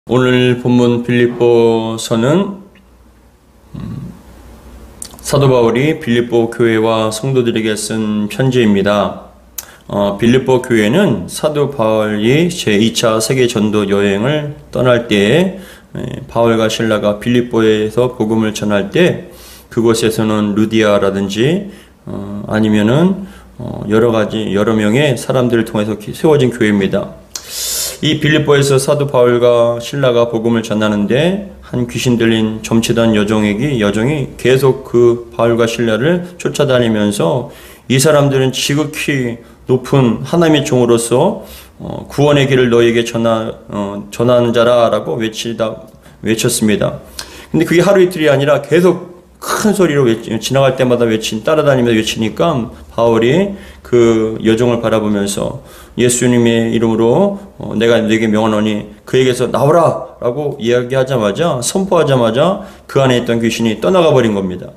오늘 본문 빌립보서는 사도 바울이 빌립보 교회와 성도들에게 쓴 편지입니다. 빌립보 교회는 사도 바울이 제2차 세계 전도 여행을 떠날 때에 바울과 실라가 빌립보에서 복음을 전할 때 그곳에서는 루디아라든지 아니면은 여러 명의 사람들을 통해서 세워진 교회입니다. 이 빌립보에서 사도 바울과 실라가 복음을 전하는데 한 귀신 들린 점치던 여종이 계속 그 바울과 실라를 쫓아다니면서 이 사람들은 지극히 높은 하나님의 종으로서 구원의 길을 너에게 전하는 자라라고 외쳤습니다. 근데 그게 하루 이틀이 아니라 계속 큰 소리로 지나갈 때마다 따라다니면서 외치니까 바울이 그 여종을 바라보면서 예수님의 이름으로 내가 너에게 명하노니 그에게서 나오라 라고 선포하자마자 그 안에 있던 귀신이 떠나가 버린 겁니다.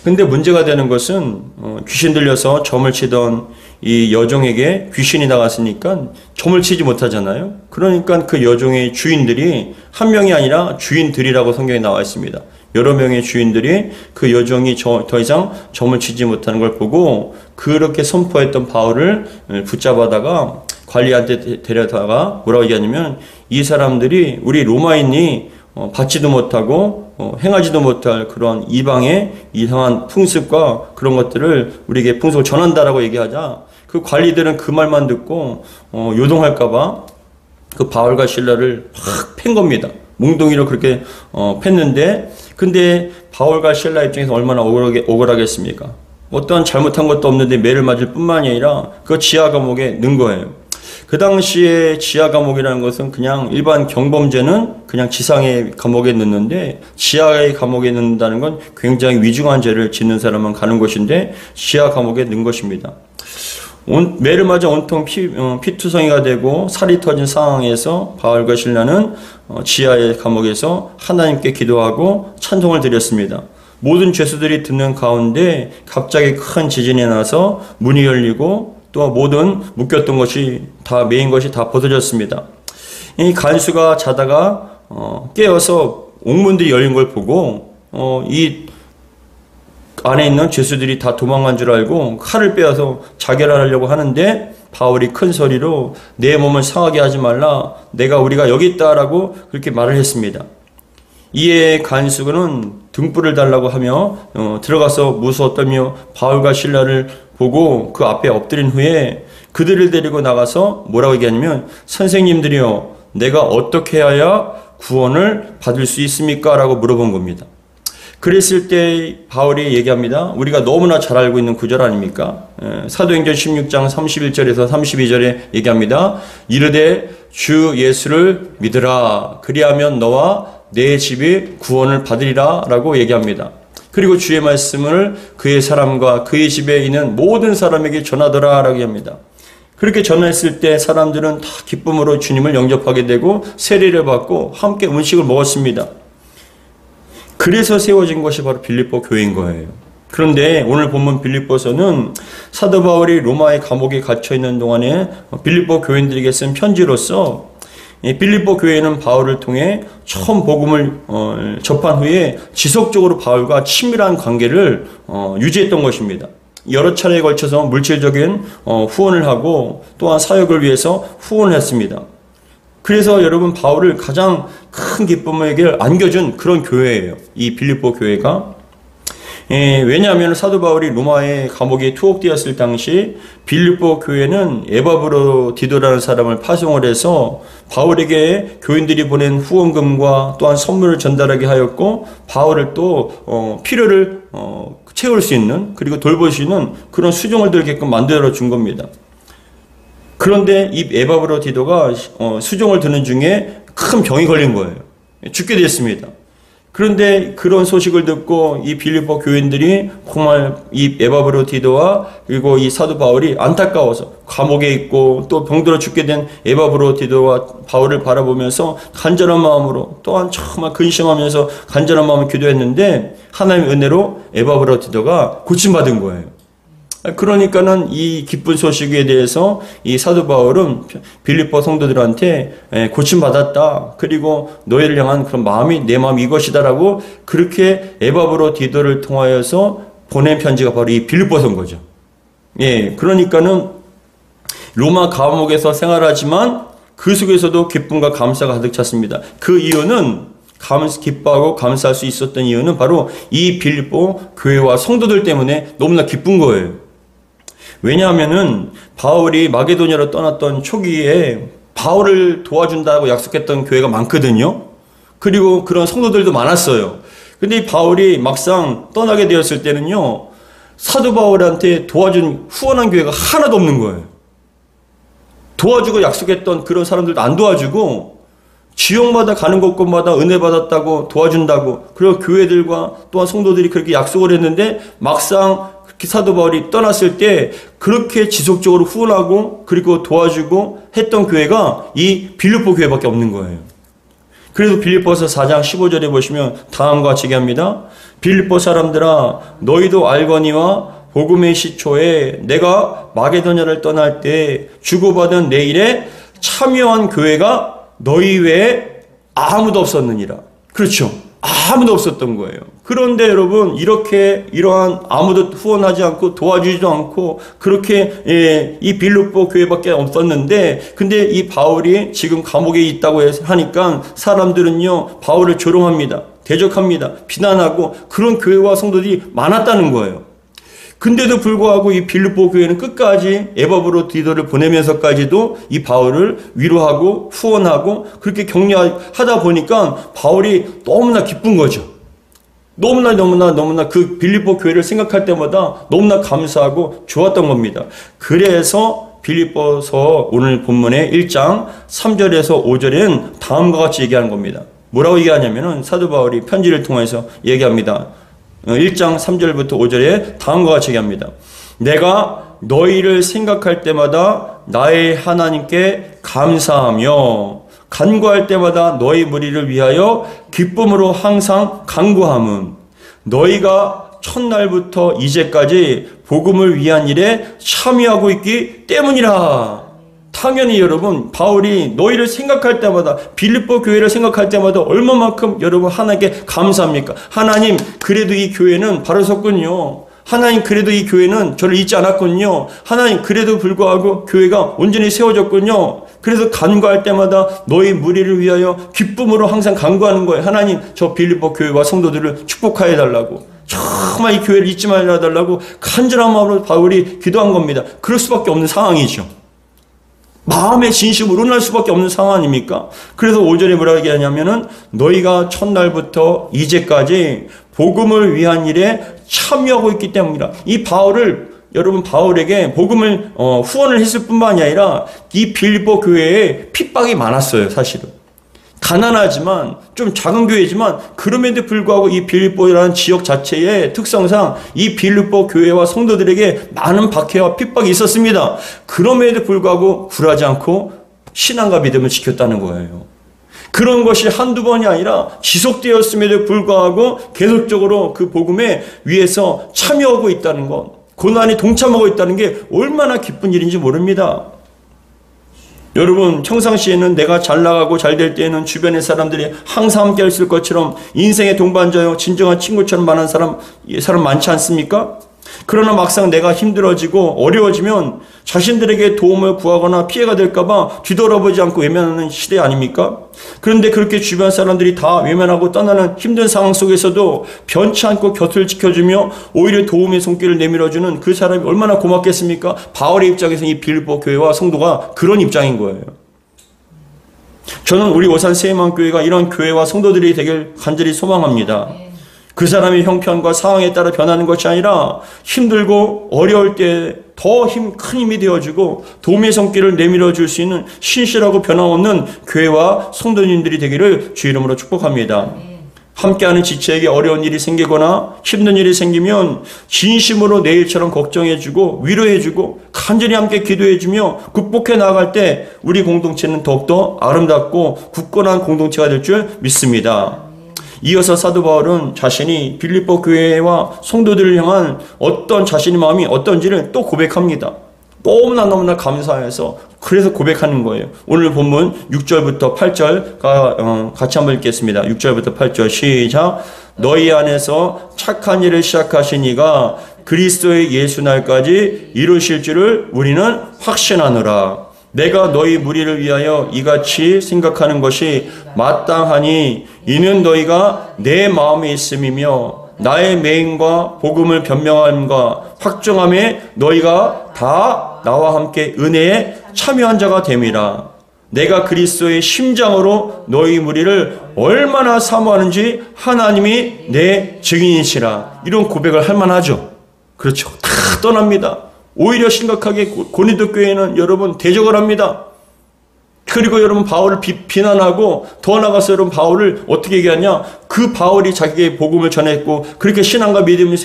근데 문제가 되는 것은 귀신 들려서 점을 치던 이 여종에게 귀신이 나갔으니까 점을 치지 못하잖아요. 그러니까 그 여종의 주인들이 한 명이 아니라 주인들이라고 성경에 나와 있습니다. 여러 명의 주인들이 그 여종이 더 이상 점을 치지 못하는 걸 보고 그렇게 선포했던 바울을 붙잡아다가 관리한테 데려다가 뭐라고 얘기하냐면 이 사람들이 우리 로마인이 받지도 못하고 행하지도 못할 그런 이방의 이상한 풍습과 그런 것들을 우리에게 풍속을 전한다라고 얘기하자 그 관리들은 그 말만 듣고 요동할까봐 그 바울과 실라를 확 팬 겁니다. 몽둥이로 그렇게 팼는데 근데 바울과 실라 입장에서 얼마나 억울하겠습니까? 어떠한 잘못한 것도 없는데 매를 맞을 뿐만이 아니라 그 지하 감옥에 넣은 거예요. 그 당시에 지하 감옥이라는 것은 그냥 일반 경범죄는 그냥 지상의 감옥에 넣는데 지하의 감옥에 넣는다는 건 굉장히 위중한 죄를 짓는 사람만 가는 곳인데 지하 감옥에 넣은 것입니다. 매를 맞아 온통 피투성이가 되고 살이 터진 상황에서 바울과 실라는 지하의 감옥에서 하나님께 기도하고 찬송을 드렸습니다. 모든 죄수들이 듣는 가운데 갑자기 큰 지진이 나서 문이 열리고 또 모든 묶였던 것이 다 메인 것이 다 벗어졌습니다. 이 간수가 자다가 깨어서 옥문들이 열린 걸 보고 이 안에 있는 죄수들이 다 도망간 줄 알고 칼을 빼앗아 자결하려고 하는데 바울이 큰 소리로 내 몸을 상하게 하지 말라 우리가 여기 있다라고 그렇게 말을 했습니다. 이에 간수는 등불을 달라고 하며 들어가서 무서웠다며 바울과 실라를 보고 그 앞에 엎드린 후에 그들을 데리고 나가서 뭐라고 얘기하냐면 선생님들이요 내가 어떻게 해야 구원을 받을 수 있습니까? 라고 물어본 겁니다. 그랬을 때 바울이 얘기합니다. 우리가 너무나 잘 알고 있는 구절 아닙니까? 사도행전 16장 31절에서 32절에 얘기합니다. 이르되 주 예수를 믿으라. 그리하면 너와 내 집이 구원을 받으리라 라고 얘기합니다. 그리고 주의 말씀을 그의 사람과 그의 집에 있는 모든 사람에게 전하더라 라고 합니다. 그렇게 전했을 때 사람들은 다 기쁨으로 주님을 영접하게 되고 세례를 받고 함께 음식을 먹었습니다. 그래서 세워진 것이 바로 빌립보 교회인 거예요. 그런데 오늘 본문 빌립보서는 사도 바울이 로마의 감옥에 갇혀 있는 동안에 빌립보 교인들에게 쓴 편지로서 빌립보 교회는 바울을 통해 처음 복음을 접한 후에 지속적으로 바울과 친밀한 관계를 유지했던 것입니다. 여러 차례에 걸쳐서 물질적인 후원을 하고 또한 사역을 위해서 후원을 했습니다. 그래서 여러분 바울을 가장 큰 기쁨에게 안겨준 그런 교회예요. 이 빌립보 교회가. 왜냐하면 사도 바울이 로마의 감옥에 투옥되었을 당시 빌립보 교회는 에바브로디도라는 사람을 파송을 해서 바울에게 교인들이 보낸 후원금과 또한 선물을 전달하게 하였고 바울을 또 필요를 채울 수 있는 그리고 돌볼 수 있는 그런 수종을 들게끔 만들어 준 겁니다. 그런데 이 에바브로디도가 수종을 드는 중에 큰 병이 걸린 거예요. 죽게 됐습니다. 그런데 그런 소식을 듣고 이 빌립보 교인들이 정말 이 에바브로디도와 그리고 이 사도 바울이 안타까워서 감옥에 있고 또 병들어 죽게 된 에바브로디도와 바울을 바라보면서 간절한 마음으로 또한 정말 근심하면서 간절한 마음으로 기도했는데 하나님의 은혜로 에바브로디도가 고침받은 거예요. 그러니까는 이 기쁜 소식에 대해서 이 사도 바울은 빌립보 성도들한테 고침받았다. 그리고 너희를 향한 그런 마음이 내 마음이 이것이다라고 그렇게 에바브로 디도를 통하여서 보낸 편지가 바로 이 빌립보서인 거죠. 예, 그러니까는 로마 감옥에서 생활하지만 그 속에서도 기쁨과 감사가 가득 찼습니다. 그 이유는 기뻐하고 감사할 수 있었던 이유는 바로 이 빌립보 교회와 성도들 때문에 너무나 기쁜 거예요. 왜냐하면은 바울이 마게도냐로 떠났던 초기에 바울을 도와준다고 약속했던 교회가 많거든요. 그리고 그런 성도들도 많았어요. 근데 이 바울이 막상 떠나게 되었을 때는요, 사도 바울한테 도와준 후원한 교회가 하나도 없는 거예요. 도와주고 약속했던 그런 사람들도 안 도와주고, 지역마다 가는 곳곳마다 은혜 받았다고 도와준다고, 그리고 교회들과 또한 성도들이 그렇게 약속을 했는데 막상 사도 바울이 떠났을 때 그렇게 지속적으로 후원하고 그리고 도와주고 했던 교회가 이 빌립보 교회밖에 없는 거예요. 그래서 빌립보서 4장 15절에 보시면 다음과 같이 얘기합니다. 빌립보 사람들아 너희도 알거니와 복음의 시초에 내가 마게도냐를 떠날 때 주고받은 내 일에 참여한 교회가 너희 외에 아무도 없었느니라. 그렇죠. 아무도 없었던 거예요. 그런데 여러분 이러한 아무도 후원하지 않고 도와주지도 않고 그렇게 이 빌립보 교회밖에 없었는데, 근데 이 바울이 지금 감옥에 있다고 하니까 사람들은요 바울을 조롱합니다. 대적합니다. 비난하고 그런 교회와 성도들이 많았다는 거예요. 근데도 불구하고 이 빌립보 교회는 끝까지 에바브로 디도를 보내면서까지도 이 바울을 위로하고 후원하고 그렇게 격려하다 보니까 바울이 너무나 기쁜 거죠. 너무나 그 빌립보 교회를 생각할 때마다 너무나 감사하고 좋았던 겁니다. 그래서 빌립보서 오늘 본문의 1장 3절에서 5절에는 다음과 같이 얘기하는 겁니다. 뭐라고 얘기하냐면은 사도 바울이 편지를 통해서 얘기합니다. 1장 3절부터 5절에 다음과 같이 얘기합니다. 내가 너희를 생각할 때마다 나의 하나님께 감사하며 간구할 때마다 너희 무리를 위하여 기쁨으로 항상 간구함은 너희가 첫날부터 이제까지 복음을 위한 일에 참여하고 있기 때문이라. 당연히 여러분 바울이 너희를 생각할 때마다 빌립보 교회를 생각할 때마다 얼마만큼 여러분 하나님께 감사합니까? 하나님 그래도 이 교회는 바로 섰군요. 하나님 그래도 이 교회는 저를 잊지 않았군요. 하나님 그래도 불구하고 교회가 온전히 세워졌군요. 그래서 간구할 때마다 너희 무리를 위하여 기쁨으로 항상 간구하는 거예요. 하나님 저 빌립보 교회와 성도들을 축복하여 달라고, 정말 이 교회를 잊지 말아 달라고 간절한 마음으로 바울이 기도한 겁니다. 그럴 수밖에 없는 상황이죠. 마음의 진심으로 우러날 수밖에 없는 상황 아닙니까? 그래서 5절에 뭐라고 얘기하냐면은 너희가 첫날부터 이제까지 복음을 위한 일에 참여하고 있기 때문이라. 이 여러분 바울에게 복음을 후원을 했을 뿐만이 아니라 이 빌립보 교회에 핍박이 많았어요. 사실은 가난하지만 좀 작은 교회지만 그럼에도 불구하고 이 빌립보라는 지역 자체의 특성상 이 빌립보 교회와 성도들에게 많은 박해와 핍박이 있었습니다. 그럼에도 불구하고 굴하지 않고 신앙과 믿음을 지켰다는 거예요. 그런 것이 한두 번이 아니라 지속되었음에도 불구하고 계속적으로 그 복음에 위해서 참여하고 있다는 것, 고난이 동참하고 있다는 게 얼마나 기쁜 일인지 모릅니다. 여러분 평상시에는 내가 잘 나가고 잘 될 때에는 주변의 사람들이 항상 함께 있을 것처럼 인생의 동반자요 진정한 친구처럼 만난 사람 많지 않습니까? 그러나 막상 내가 힘들어지고 어려워지면 자신들에게 도움을 구하거나 피해가 될까봐 뒤돌아보지 않고 외면하는 시대 아닙니까? 그런데 그렇게 주변 사람들이 다 외면하고 떠나는 힘든 상황 속에서도 변치 않고 곁을 지켜주며 오히려 도움의 손길을 내밀어주는 그 사람이 얼마나 고맙겠습니까? 바울의 입장에서 이 빌립보 교회와 성도가 그런 입장인 거예요. 저는 우리 오산 세임만교회가 이런 교회와 성도들이 되길 간절히 소망합니다. 그 사람의 형편과 상황에 따라 변하는 것이 아니라 힘들고 어려울 때 더 큰 힘이 되어주고 도움의 손길을 내밀어 줄 수 있는 신실하고 변함없는 교회와 성도님들이 되기를 주 이름으로 축복합니다. 함께하는 지체에게 어려운 일이 생기거나 힘든 일이 생기면 진심으로 내일처럼 걱정해주고 위로해주고 간절히 함께 기도해주며 극복해 나아갈 때 우리 공동체는 더욱더 아름답고 굳건한 공동체가 될 줄 믿습니다. 이어서 사도 바울은 자신이 빌립보 교회와 성도들을 향한 어떤 자신의 마음이 어떤지를 또 고백합니다. 너무나 감사해서 그래서 고백하는 거예요. 오늘 본문 6절부터 8절 같이 한번 읽겠습니다. 6절부터 8절 시작. 너희 안에서 착한 일을 시작하신 이가 그리스도의 예수 날까지 이루실 줄을 우리는 확신하노라. 내가 너희 무리를 위하여 이같이 생각하는 것이 마땅하니 이는 너희가 내 마음에 있음이며 나의 맹인과 복음을 변명함과 확정함에 너희가 다 나와 함께 은혜에 참여한 자가 됨이라. 내가 그리스도의 심장으로 너희 무리를 얼마나 사모하는지 하나님이 내 증인이시라. 이런 고백을 할 만하죠. 그렇죠. 다 떠납니다. 오히려 심각하게 고린도 교회는 여러분 대적을 합니다. 그리고 여러분 바울을 비난하고 더 나아가서 여러분 바울을 어떻게 얘기하냐? 그 바울이 자기의 복음을 전했고 그렇게 신앙과 믿음이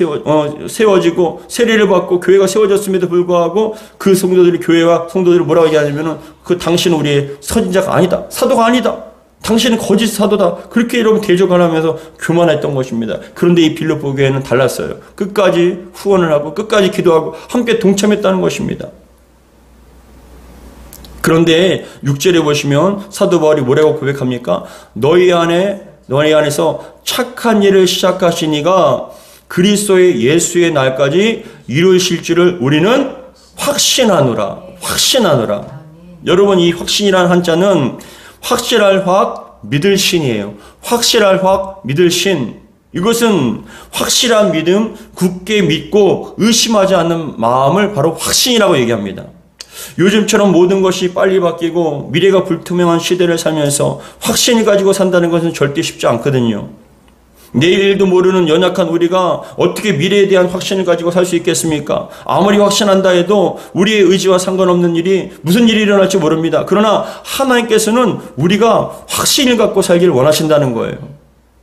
세워지고 세례를 받고 교회가 세워졌음에도 불구하고 그 성도들이 교회와 성도들을 뭐라고 얘기하냐면은 그 당신은 우리의 선지자가 아니다. 사도가 아니다. 당신은 거짓 사도다. 그렇게 여러분 대적을 하면서 교만했던 것입니다. 그런데 이 빌립보 교회는 달랐어요. 끝까지 후원을 하고 끝까지 기도하고 함께 동참했다는 것입니다. 그런데 6절에 보시면 사도 바울이 뭐라고 고백합니까? 너희 안에서 착한 일을 시작하신 이가 그리스도의 예수의 날까지 이루실 줄을 우리는 확신하노라. 여러분 이 확신이라는 한자는 확실할 확 믿을 신이에요. 확실할 확 믿을 신. 이것은 확실한 믿음, 굳게 믿고 의심하지 않는 마음을 바로 확신이라고 얘기합니다. 요즘처럼 모든 것이 빨리 바뀌고 미래가 불투명한 시대를 살면서 확신을 가지고 산다는 것은 절대 쉽지 않거든요. 내일도 모르는 연약한 우리가 어떻게 미래에 대한 확신을 가지고 살 수 있겠습니까? 아무리 확신한다 해도 우리의 의지와 상관없는 일이 무슨 일이 일어날지 모릅니다. 그러나 하나님께서는 우리가 확신을 갖고 살기를 원하신다는 거예요.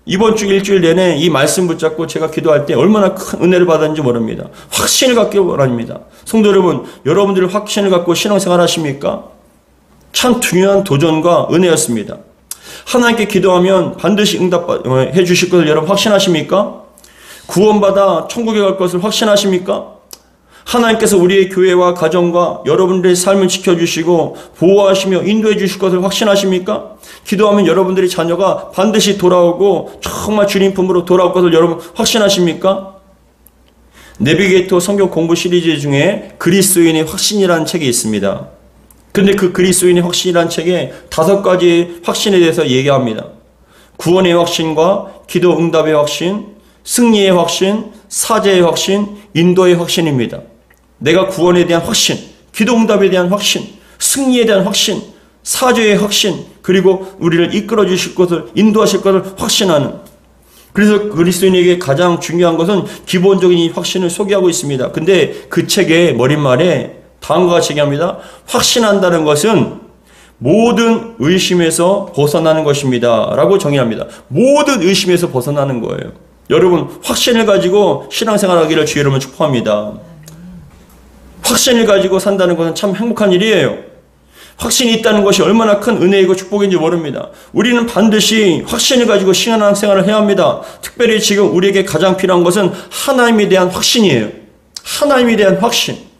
이번 주 일주일 내내 이 말씀 붙잡고 제가 기도할 때 얼마나 큰 은혜를 받았는지 모릅니다. 확신을 갖기 원합니다. 성도 여러분, 여러분들이 확신을 갖고 신앙생활 하십니까? 참 중요한 도전과 은혜였습니다. 하나님께 기도하면 반드시 응답해 주실 것을 여러분 확신하십니까? 구원받아 천국에 갈 것을 확신하십니까? 하나님께서 우리의 교회와 가정과 여러분들의 삶을 지켜주시고 보호하시며 인도해 주실 것을 확신하십니까? 기도하면 여러분들의 자녀가 반드시 돌아오고 정말 주님 품으로 돌아올 것을 여러분 확신하십니까? 내비게이터 성경 공부 시리즈 중에 그리스도인의 확신이라는 책이 있습니다. 근데 그 그리스도인의 확신이라는 책에 5가지 확신에 대해서 얘기합니다. 구원의 확신과 기도 응답의 확신, 승리의 확신, 사죄의 확신, 인도의 확신입니다. 내가 구원에 대한 확신, 기도 응답에 대한 확신, 승리에 대한 확신, 사죄의 확신, 그리고 우리를 이끌어 주실 것을, 인도하실 것을 확신하는. 그래서 그리스도인에게 가장 중요한 것은 기본적인 이 확신을 소개하고 있습니다. 근데 그 책의 머릿말에 다음과 같이 얘기합니다. 확신한다는 것은 모든 의심에서 벗어나는 것입니다. 라고 정의합니다. 모든 의심에서 벗어나는 거예요. 여러분, 확신을 가지고 신앙생활 하기를 주의 이름으로 축복합니다. 확신을 가지고 산다는 것은 참 행복한 일이에요. 확신이 있다는 것이 얼마나 큰 은혜이고 축복인지 모릅니다. 우리는 반드시 확신을 가지고 신앙생활을 해야 합니다. 특별히 지금 우리에게 가장 필요한 것은 하나님에 대한 확신이에요. 하나님에 대한 확신.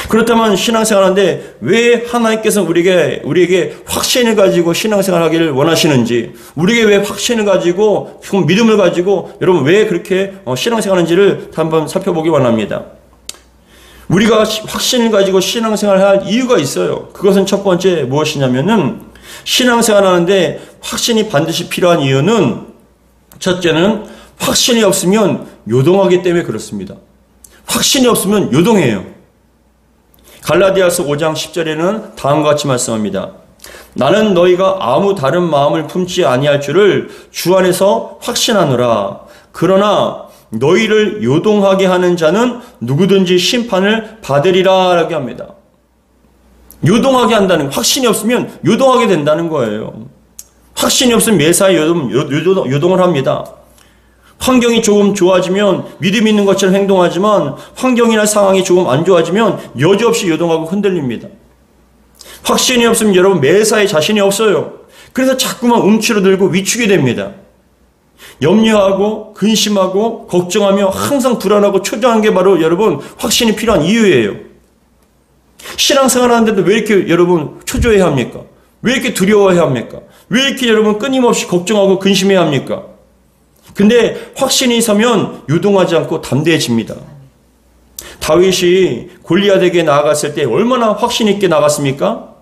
그렇다면 신앙생활하는데 왜 하나님께서 우리에게 확신을 가지고 신앙생활하기를 원하시는지, 우리에게 왜 확신을 가지고 믿음을 가지고 여러분 왜 그렇게 신앙생활하는지를 한번 살펴보기 원합니다. 우리가 확신을 가지고 신앙생활을 할 이유가 있어요. 그것은 첫 번째 무엇이냐면은 신앙생활하는데 확신이 반드시 필요한 이유는 첫째는 확신이 없으면 요동하기 때문에 그렇습니다. 확신이 없으면 요동해요. 갈라디아서 5장 10절에는 다음과 같이 말씀합니다. 나는 너희가 아무 다른 마음을 품지 아니할 줄을 주 안에서 확신하노라. 그러나 너희를 요동하게 하는 자는 누구든지 심판을 받으리라 라고 합니다. 요동하게 한다는, 확신이 없으면 요동하게 된다는 거예요. 확신이 없으면 매사에 요동을 합니다. 환경이 조금 좋아지면 믿음 있는 것처럼 행동하지만 환경이나 상황이 조금 안 좋아지면 여지없이 요동하고 흔들립니다. 확신이 없으면 여러분 매사에 자신이 없어요. 그래서 자꾸만 움츠러들고 위축이 됩니다. 염려하고 근심하고 걱정하며 항상 불안하고 초조한 게 바로 여러분 확신이 필요한 이유예요. 신앙생활 하는데도 왜 이렇게 여러분 초조해야 합니까? 왜 이렇게 두려워해야 합니까? 왜 이렇게 여러분 끊임없이 걱정하고 근심해야 합니까? 근데 확신이 서면 유동하지 않고 담대해집니다. 다윗이 골리앗에게 나아갔을 때 얼마나 확신 있게 나갔습니까?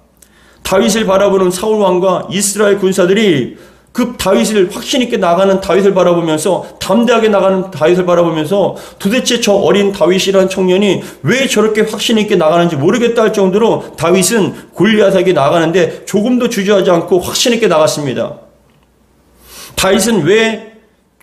다윗을 바라보는 사울 왕과 이스라엘 군사들이 그 다윗을 확신 있게 나가는 다윗을 바라보면서 담대하게 나가는 다윗을 바라보면서 도대체 저 어린 다윗이라는 청년이 왜 저렇게 확신 있게 나가는지 모르겠다 할 정도로 다윗은 골리앗에게 나가는데 조금도 주저하지 않고 확신 있게 나갔습니다. 다윗은 왜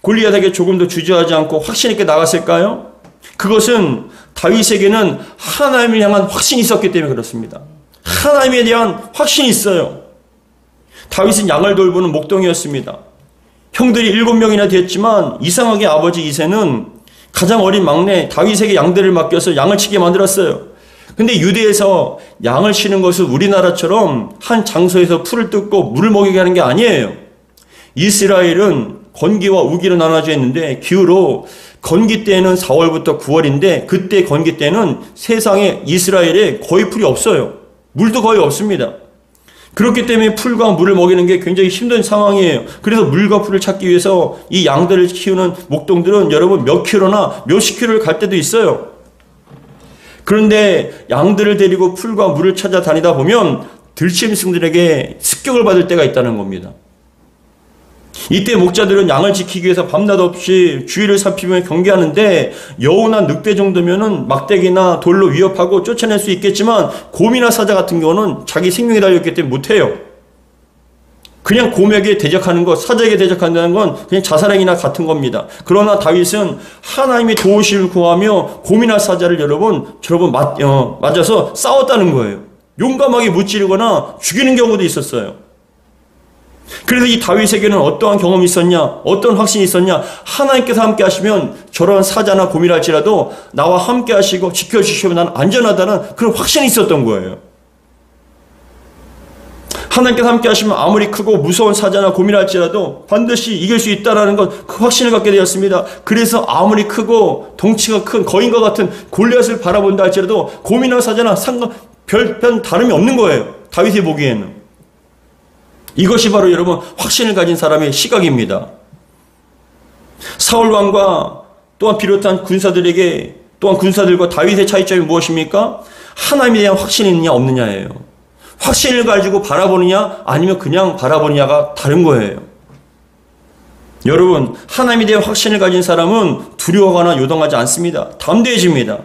골리앗에게 조금도 주저하지 않고 확신 있게 나갔을까요? 그것은 다윗에게는 하나님을 향한 확신이 있었기 때문에 그렇습니다. 하나님에 대한 확신이 있어요. 다윗은 양을 돌보는 목동이었습니다. 형들이 7명이나 됐지만 이상하게 아버지 이새는 가장 어린 막내 다윗에게 양들을 맡겨서 양을 치게 만들었어요. 근데 유대에서 양을 치는 것은 우리나라처럼 한 장소에서 풀을 뜯고 물을 먹이게 하는 게 아니에요. 이스라엘은 건기와 우기로 나눠져 있는데 기후로 건기 때는 4월부터 9월인데 그때 건기 때는 세상에 이스라엘에 거의 풀이 없어요. 물도 거의 없습니다. 그렇기 때문에 풀과 물을 먹이는 게 굉장히 힘든 상황이에요. 그래서 물과 풀을 찾기 위해서 이 양들을 키우는 목동들은 여러분 몇 킬로나 몇십 킬로를 갈 때도 있어요. 그런데 양들을 데리고 풀과 물을 찾아 다니다 보면 들짐승들에게 습격을 받을 때가 있다는 겁니다. 이때 목자들은 양을 지키기 위해서 밤낮 없이 주위를 살피며 경계하는데 여우나 늑대 정도면은 막대기나 돌로 위협하고 쫓아낼 수 있겠지만 곰이나 사자 같은 경우는 자기 생명이 달렸기 때문에 못해요. 그냥 곰에게 대적하는 것, 사자에게 대적한다는 건 그냥 자살행위나 같은 겁니다. 그러나 다윗은 하나님의 도우심을 구하며 곰이나 사자를 여러분 맞아서 싸웠다는 거예요. 용감하게 무찌르거나 죽이는 경우도 있었어요. 그래서 이 다윗에게는 어떠한 경험이 있었냐, 어떤 확신이 있었냐, 하나님께서 함께 하시면 저런 사자나 곰이랄지라도 나와 함께 하시고 지켜주시면 나는 안전하다는 그런 확신이 있었던 거예요. 하나님께서 함께 하시면 아무리 크고 무서운 사자나 곰이랄지라도 반드시 이길 수 있다는 것, 그 확신을 갖게 되었습니다. 그래서 아무리 크고 덩치가 큰 거인과 같은 골리앗을 바라본다 할지라도 곰이나 사자나 별반 다름이 없는 거예요. 다윗이 보기에는. 이것이 바로 여러분 확신을 가진 사람의 시각입니다. 사울 왕과 또한 비롯한 군사들에게 또한 군사들과 다윗의 차이점이 무엇입니까? 하나님에 대한 확신이 있느냐 없느냐예요. 확신을 가지고 바라보느냐 아니면 그냥 바라보느냐가 다른 거예요. 여러분 하나님에 대한 확신을 가진 사람은 두려워하거나 요동하지 않습니다. 담대해집니다.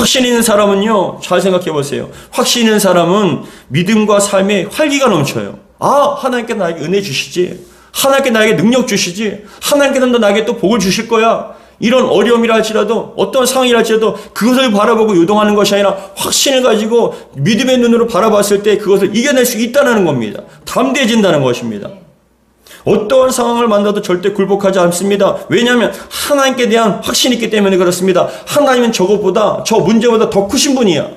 확신 있는 사람은요, 잘 생각해 보세요. 확신 있는 사람은 믿음과 삶에 활기가 넘쳐요. 아, 하나님께 나에게 은혜 주시지. 하나님께 나에게 능력 주시지. 하나님께서 나에게 또 복을 주실 거야. 이런 어려움이라 할지라도 어떤 상황이라 할지라도 그것을 바라보고 요동하는 것이 아니라 확신을 가지고 믿음의 눈으로 바라봤을 때 그것을 이겨낼 수 있다는 겁니다. 담대해진다는 것입니다. 어떠한 상황을 만나도 절대 굴복하지 않습니다. 왜냐하면 하나님께 대한 확신이 있기 때문에 그렇습니다. 하나님은 저것보다, 저 문제보다 더 크신 분이야.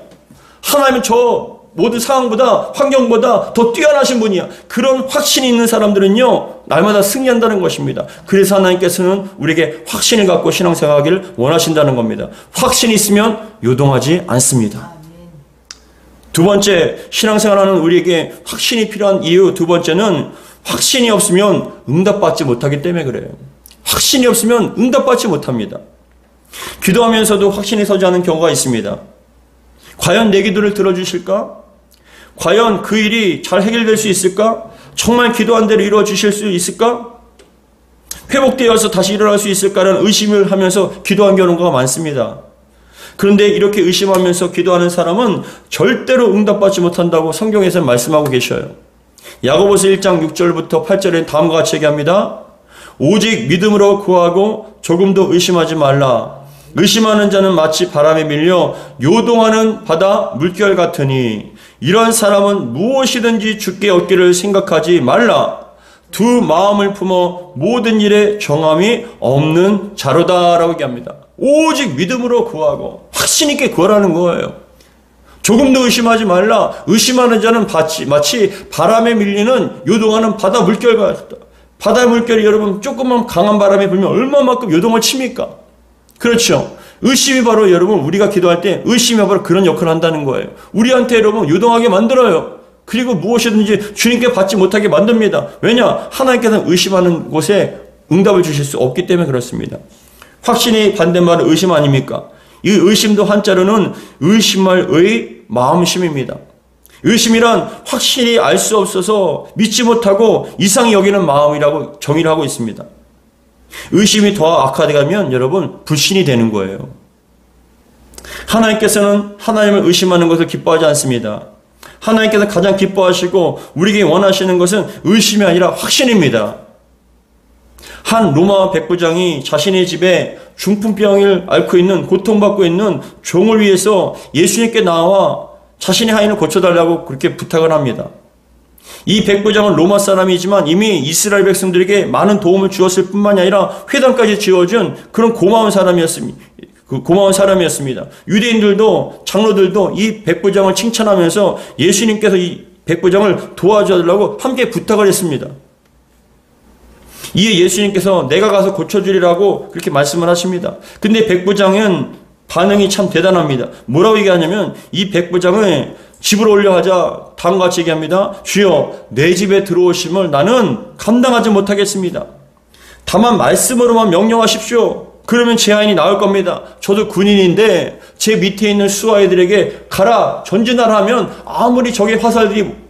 하나님은 저 모든 상황보다, 환경보다 더 뛰어나신 분이야. 그런 확신이 있는 사람들은요, 날마다 승리한다는 것입니다. 그래서 하나님께서는 우리에게 확신을 갖고 신앙생활하기를 원하신다는 겁니다. 확신이 있으면 요동하지 않습니다. 두 번째, 신앙생활하는 우리에게 확신이 필요한 이유 두 번째는 확신이 없으면 응답받지 못하기 때문에 그래요. 확신이 없으면 응답받지 못합니다. 기도하면서도 확신이 서지 않는 경우가 있습니다. 과연 내 기도를 들어주실까? 과연 그 일이 잘 해결될 수 있을까? 정말 기도한 대로 이루어 주실 수 있을까? 회복되어서 다시 일어날 수 있을까라는 의심을 하면서 기도한 경우가 많습니다. 그런데 이렇게 의심하면서 기도하는 사람은 절대로 응답받지 못한다고 성경에서 말씀하고 계셔요. 야고보서 1장 6절부터 8절에 다음과 같이 얘기합니다. 오직 믿음으로 구하고 조금도 의심하지 말라. 의심하는 자는 마치 바람에 밀려 요동하는 바다 물결 같으니 이런 사람은 무엇이든지 주께 얻기를 생각하지 말라. 두 마음을 품어 모든 일에 정함이 없는 자로다라고 얘기합니다. 오직 믿음으로 구하고 확신 있게 구하라는 거예요. 조금도 의심하지 말라. 의심하는 자는 마치 바람에 밀리는 요동하는 바다 물결 같다. 바다 물결이 여러분 조금만 강한 바람이 불면 얼마만큼 요동을 칩니까? 그렇죠. 의심이 바로 여러분 우리가 기도할 때 의심이 바로 그런 역할을 한다는 거예요. 우리한테 여러분 요동하게 만들어요. 그리고 무엇이든지 주님께 받지 못하게 만듭니다. 왜냐? 하나님께서는 의심하는 곳에 응답을 주실 수 없기 때문에 그렇습니다. 확신이 반대말은 의심 아닙니까? 이 의심도 한자로는 의심할의 마음심입니다. 의심이란 확실히 알 수 없어서 믿지 못하고 이상히 여기는 마음이라고 정의를 하고 있습니다. 의심이 더 악화되면 여러분 불신이 되는 거예요. 하나님께서는 하나님을 의심하는 것을 기뻐하지 않습니다. 하나님께서 가장 기뻐하시고 우리에게 원하시는 것은 의심이 아니라 확신입니다. 한 로마 백부장이 자신의 집에 중풍병을 앓고 있는 고통받고 있는 종을 위해서 예수님께 나와 자신의 하인을 고쳐달라고 그렇게 부탁을 합니다. 이 백부장은 로마 사람이지만 이미 이스라엘 백성들에게 많은 도움을 주었을 뿐만이 아니라 회당까지 지어준 그런 고마운 사람이었습니다. 유대인들도 장로들도 이 백부장을 칭찬하면서 예수님께서 이 백부장을 도와주려고 함께 부탁을 했습니다. 이에 예수님께서 내가 가서 고쳐주리라고 그렇게 말씀을 하십니다. 근데 백부장은 반응이 참 대단합니다. 뭐라고 얘기하냐면 이 백부장을 집으로 올려하자 다음과 같이 얘기합니다. 주여 내 집에 들어오심을 나는 감당하지 못하겠습니다. 다만 말씀으로만 명령하십시오. 그러면 제 아인이 나을 겁니다. 저도 군인인데 제 밑에 있는 수하이들에게 가라 전진하라 하면 아무리 적의 화살들이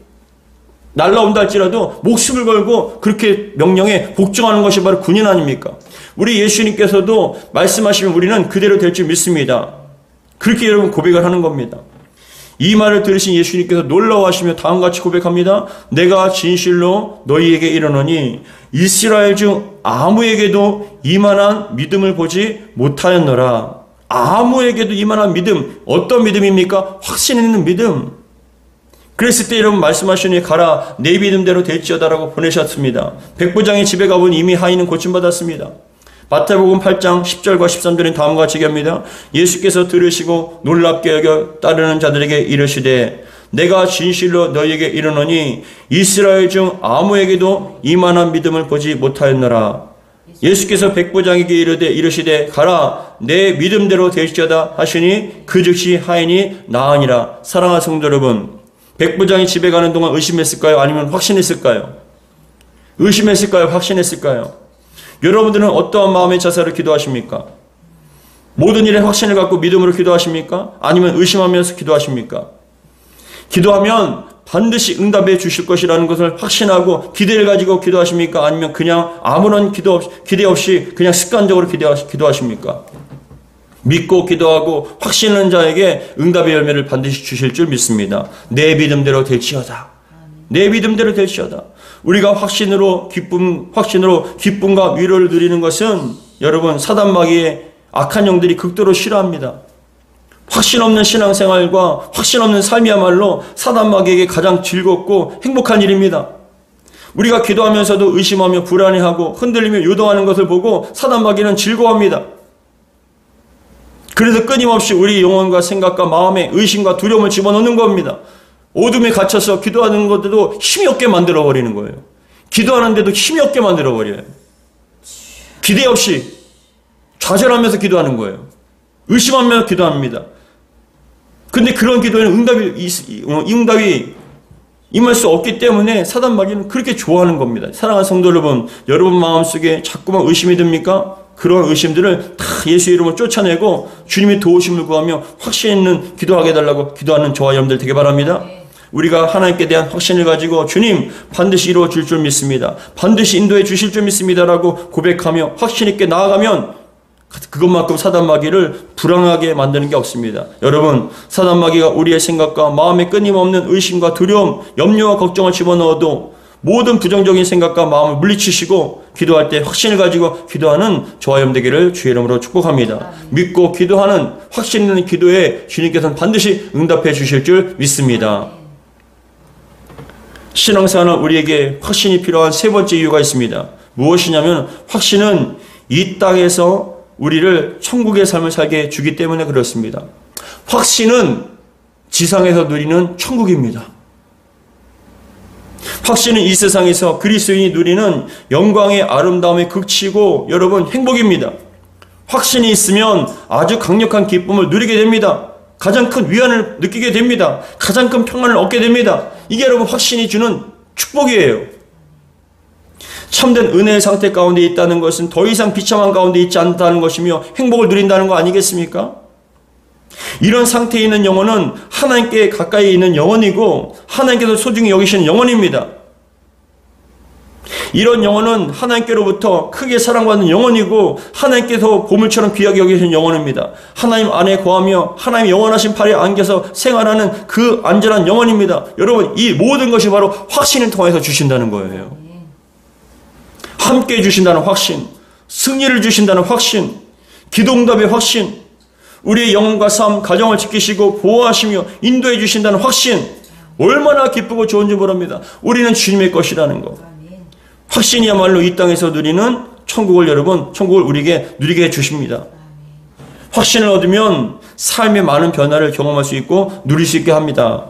날라온다 할지라도 목숨을 걸고 그렇게 명령에 복종하는 것이 바로 군인 아닙니까? 우리 예수님께서도 말씀하시면 우리는 그대로 될 줄 믿습니다. 그렇게 여러분 고백을 하는 겁니다. 이 말을 들으신 예수님께서 놀라워하시며 다음같이 고백합니다. 내가 진실로 너희에게 이르노니 이스라엘 중 아무에게도 이만한 믿음을 보지 못하였노라. 아무에게도 이만한 믿음, 어떤 믿음입니까? 확신 있는 믿음. 그랬을 때 여러분 말씀하시니 가라 내 믿음대로 될지어다라고 보내셨습니다. 백부장의 집에 가보니 이미 하인은 고침받았습니다. 마태복음 8장 10절과 13절은 다음과 같이 얘기합니다. 예수께서 들으시고 놀랍게 여겨 따르는 자들에게 이르시되 내가 진실로 너희에게 이르노니 이스라엘 중 아무에게도 이만한 믿음을 보지 못하였노라. 예수께서 백부장에게 이르시되 가라 내 믿음대로 될지어다 하시니 그 즉시 하인이 나으니라. 사랑하는 성도 여러분, 백부장이 집에 가는 동안 의심했을까요? 아니면 확신했을까요? 의심했을까요? 확신했을까요? 여러분들은 어떠한 마음의 자세로 기도하십니까? 모든 일에 확신을 갖고 믿음으로 기도하십니까? 아니면 의심하면서 기도하십니까? 기도하면 반드시 응답해 주실 것이라는 것을 확신하고 기대를 가지고 기도하십니까? 아니면 그냥 아무런 기대 없이 그냥 습관적으로 기도하십니까? 믿고 기도하고 확신하는 자에게 응답의 열매를 반드시 주실 줄 믿습니다. 내 믿음대로 될지어다. 내 믿음대로 될지어다. 우리가 확신으로 기쁨과 위로를 누리는 것은 여러분 사단마귀의 악한 영들이 극도로 싫어합니다. 확신 없는 신앙생활과 확신 없는 삶이야말로 사단마귀에게 가장 즐겁고 행복한 일입니다. 우리가 기도하면서도 의심하며 불안해하고 흔들리며 요동하는 것을 보고 사단마귀는 즐거워합니다. 그래서 끊임없이 우리 영혼과 생각과 마음에 의심과 두려움을 집어넣는 겁니다. 어둠에 갇혀서 기도하는 것들도 힘이 없게 만들어버리는 거예요. 기도하는데도 힘이 없게 만들어버려요. 기대 없이 좌절하면서 기도하는 거예요. 의심하며 기도합니다. 근데 그런 기도에는 응답이 임할 수 없기 때문에 사단마귀는 그렇게 좋아하는 겁니다. 사랑하는 성도 여러분, 여러분 마음속에 자꾸만 의심이 듭니까? 그런 의심들을 다 예수 이름으로 쫓아내고 주님의 도우심을 구하며 확신 있는 기도하게 해달라고 기도하는 저와 여러분들 되게 바랍니다. 우리가 하나님께 대한 확신을 가지고 주님 반드시 이루어 줄 줄 믿습니다. 반드시 인도해 주실 줄 믿습니다라고 고백하며 확신 있게 나아가면 그것만큼 사단마귀를 불안하게 만드는 게 없습니다. 여러분, 사단마귀가 우리의 생각과 마음에 끊임없는 의심과 두려움, 염려와 걱정을 집어넣어도 모든 부정적인 생각과 마음을 물리치시고 기도할 때 확신을 가지고 기도하는 저와 여러분 되기를 주의 이름으로 축복합니다. 믿고 기도하는 확신 있는 기도에 주님께서는 반드시 응답해 주실 줄 믿습니다. 신앙생활은 우리에게 확신이 필요한 세 번째 이유가 있습니다. 무엇이냐면 확신은 이 땅에서 우리를 천국의 삶을 살게 해주기 때문에 그렇습니다. 확신은 지상에서 누리는 천국입니다. 확신은 이 세상에서 그리스도인이 누리는 영광의 아름다움의 극치고 여러분 행복입니다. 확신이 있으면 아주 강력한 기쁨을 누리게 됩니다. 가장 큰 위안을 느끼게 됩니다. 가장 큰 평안을 얻게 됩니다. 이게 여러분 확신이 주는 축복이에요. 참된 은혜의 상태 가운데 있다는 것은 더 이상 비참한 가운데 있지 않다는 것이며 행복을 누린다는 거 아니겠습니까? 이런 상태에 있는 영혼은 하나님께 가까이 있는 영혼이고 하나님께서 소중히 여기시는 영혼입니다. 이런 영혼은 하나님께로부터 크게 사랑받는 영혼이고 하나님께서 보물처럼 귀하게 여기시는 영혼입니다. 하나님 안에 거하며 하나님 영원하신 팔에 안겨서 생활하는 그 안전한 영혼입니다. 여러분, 이 모든 것이 바로 확신을 통해서 주신다는 거예요. 함께 주신다는 확신, 승리를 주신다는 확신, 기도응답의 확신, 우리의 영혼과 삶, 가정을 지키시고 보호하시며 인도해 주신다는 확신, 얼마나 기쁘고 좋은지 모릅니다. 우리는 주님의 것이라는 것. 확신이야말로 이 땅에서 누리는 천국을 여러분, 천국을 우리에게 누리게 해주십니다. 확신을 얻으면 삶의 많은 변화를 경험할 수 있고 누릴 수 있게 합니다.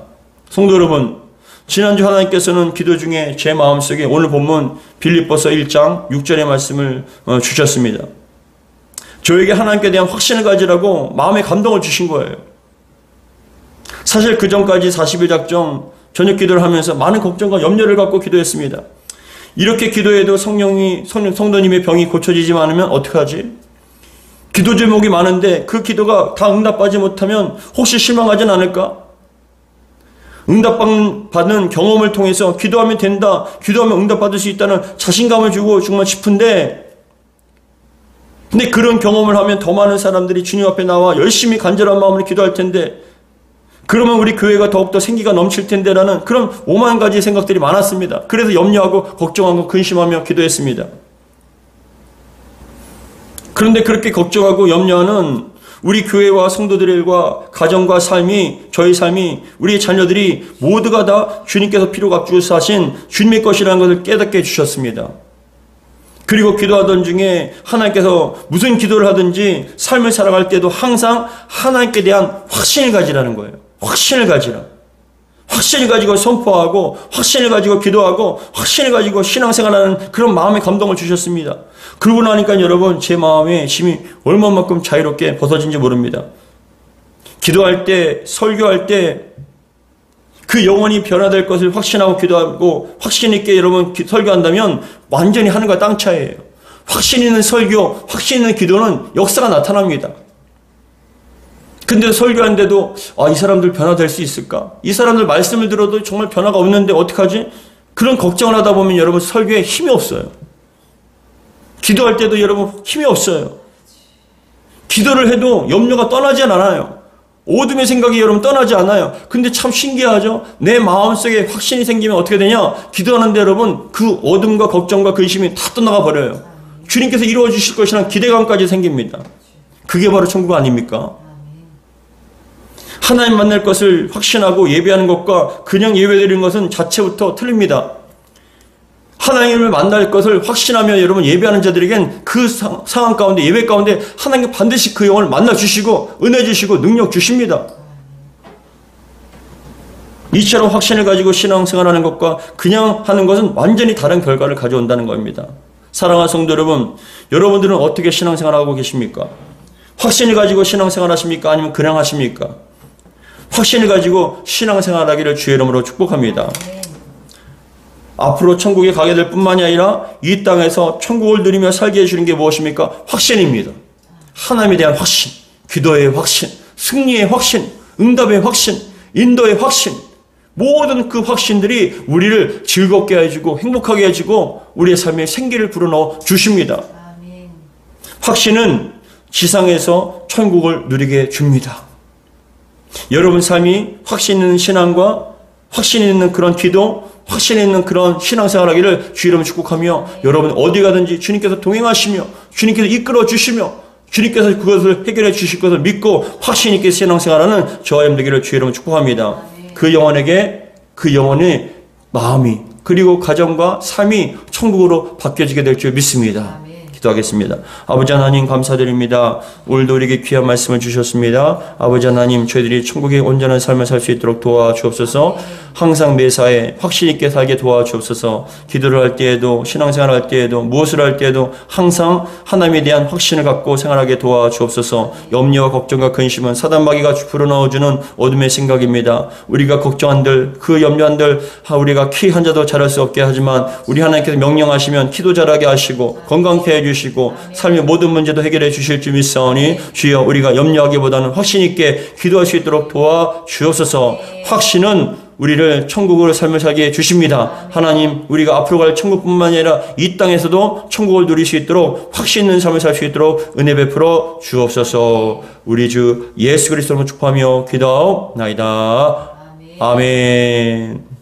성도 여러분, 지난주 하나님께서는 기도 중에 제 마음속에 오늘 본문 빌립보서 1장 6절의 말씀을 주셨습니다. 저에게 하나님께 대한 확신을 가지라고 마음의 감동을 주신 거예요. 사실 그 전까지 40일 작정 저녁 기도를 하면서 많은 걱정과 염려를 갖고 기도했습니다. 이렇게 기도해도 성도님의 병이 고쳐지지 않으면 어떡하지? 기도 제목이 많은데 그 기도가 다 응답받지 못하면 혹시 실망하진 않을까? 응답받는 경험을 통해서 기도하면 된다, 기도하면 응답받을 수 있다는 자신감을 주고 정말 싶은데, 근데 그런 경험을 하면 더 많은 사람들이 주님 앞에 나와 열심히 간절한 마음으로 기도할 텐데, 그러면 우리 교회가 더욱더 생기가 넘칠 텐데라는 그런 오만 가지 생각들이 많았습니다. 그래서 염려하고 걱정하고 근심하며 기도했습니다. 그런데 그렇게 걱정하고 염려하는 우리 교회와 성도들과 가정과 삶이, 저희 삶이, 우리의 자녀들이 모두가 다 주님께서 피로 값주셔서 하신 주님의 것이라는 것을 깨닫게 해주셨습니다. 그리고 기도하던 중에 하나님께서 무슨 기도를 하든지 삶을 살아갈 때도 항상 하나님께 대한 확신을 가지라는 거예요. 확신을 가지라. 확신을 가지고 선포하고, 확신을 가지고 기도하고, 확신을 가지고 신앙생활하는 그런 마음의 감동을 주셨습니다. 그러고 나니까 여러분, 제 마음의 힘이 얼마만큼 자유롭게 벗어진지 모릅니다. 기도할 때, 설교할 때 그 영혼이 변화될 것을 확신하고 기도하고 확신 있게 여러분 설교한다면 완전히 하늘과 땅 차이예요. 확신 있는 설교, 확신 있는 기도는 역사가 나타납니다. 근데 설교하는데도 이 사람들 변화될 수 있을까? 이 사람들 말씀을 들어도 정말 변화가 없는데 어떡하지? 그런 걱정을 하다 보면 여러분 설교에 힘이 없어요. 기도할 때도 여러분 힘이 없어요. 기도를 해도 염려가 떠나지 않아요. 어둠의 생각이 여러분 떠나지 않아요. 근데 참 신기하죠? 내 마음속에 확신이 생기면 어떻게 되냐? 기도하는데 여러분 그 어둠과 걱정과 근심이 다 떠나가 버려요. 주님께서 이루어 주실 것이라는 기대감까지 생깁니다. 그게 바로 천국 아닙니까? 하나님 만날 것을 확신하고 예배하는 것과 그냥 예배드리는 것은 자체부터 틀립니다. 하나님을 만날 것을 확신하며 여러분 예배하는 자들에겐 그 상황 가운데, 예배 가운데 하나님 반드시 그 영혼을 만나 주시고 은혜 주시고 능력 주십니다. 이처럼 확신을 가지고 신앙생활하는 것과 그냥 하는 것은 완전히 다른 결과를 가져온다는 겁니다. 사랑하는 성도 여러분, 여러분들은 어떻게 신앙생활하고 계십니까? 확신을 가지고 신앙생활하십니까? 아니면 그냥 하십니까? 확신을 가지고 신앙생활하기를 주의 이름으로 축복합니다. 앞으로 천국에 가게 될 뿐만이 아니라 이 땅에서 천국을 누리며 살게 해주는 게 무엇입니까? 확신입니다. 하나님에 대한 확신, 기도의 확신, 승리의 확신, 응답의 확신, 인도의 확신, 모든 그 확신들이 우리를 즐겁게 해주고 행복하게 해주고 우리의 삶에 생기를 불어넣어 주십니다. 확신은 지상에서 천국을 누리게 줍니다. 여러분 삶이 확신 있는 신앙과 확신 있는 그런 기도, 확신 있는 그런 신앙생활하기를 주 이름으로 축복하며 여러분 어디 가든지 주님께서 동행하시며 주님께서 이끌어 주시며 주님께서 그것을 해결해 주실 것을 믿고 확신 있게 신앙생활하는 저와 여러분 되기를 주 이름으로 축복합니다. 그 영혼에게 그 영혼의 마음이 그리고 가정과 삶이 천국으로 바뀌어지게 될 줄 믿습니다. 기도하겠습니다. 아버지 하나님 감사드립니다. 오늘도 우리에게 귀한 말씀을 주셨습니다. 아버지 하나님 저희들이 천국의 온전한 삶을 살 수 있도록 도와주옵소서. 항상 매사에 확신 있게 살게 도와주옵소서. 기도를 할 때에도 신앙생활을 할 때에도 무엇을 할 때에도 항상 하나님에 대한 확신을 갖고 생활하게 도와주옵소서. 염려와 걱정과 근심은 사단마귀가 불어넣어주는 어둠의 생각입니다. 우리가 걱정한들 그 염려한들 우리가 키 한 자도 자랄 수 없게 하지만 우리 하나님께서 명령하시면 키도 자라게 하시고 건강케 해주시고 삶의 모든 문제도 해결해 주실 줄 믿사오니 주여 우리가 염려하기보다는 확신 있게 기도할 수 있도록 도와주옵소서. 확신은 우리를 천국으로 삶을 살게 해주십니다. 하나님 우리가 앞으로 갈 천국뿐만 아니라 이 땅에서도 천국을 누릴 수 있도록 확신 있는 삶을 살 수 있도록 은혜 베풀어 주옵소서. 우리 주 예수 그리스도로 축복하며 기도하옵나이다. 아멘.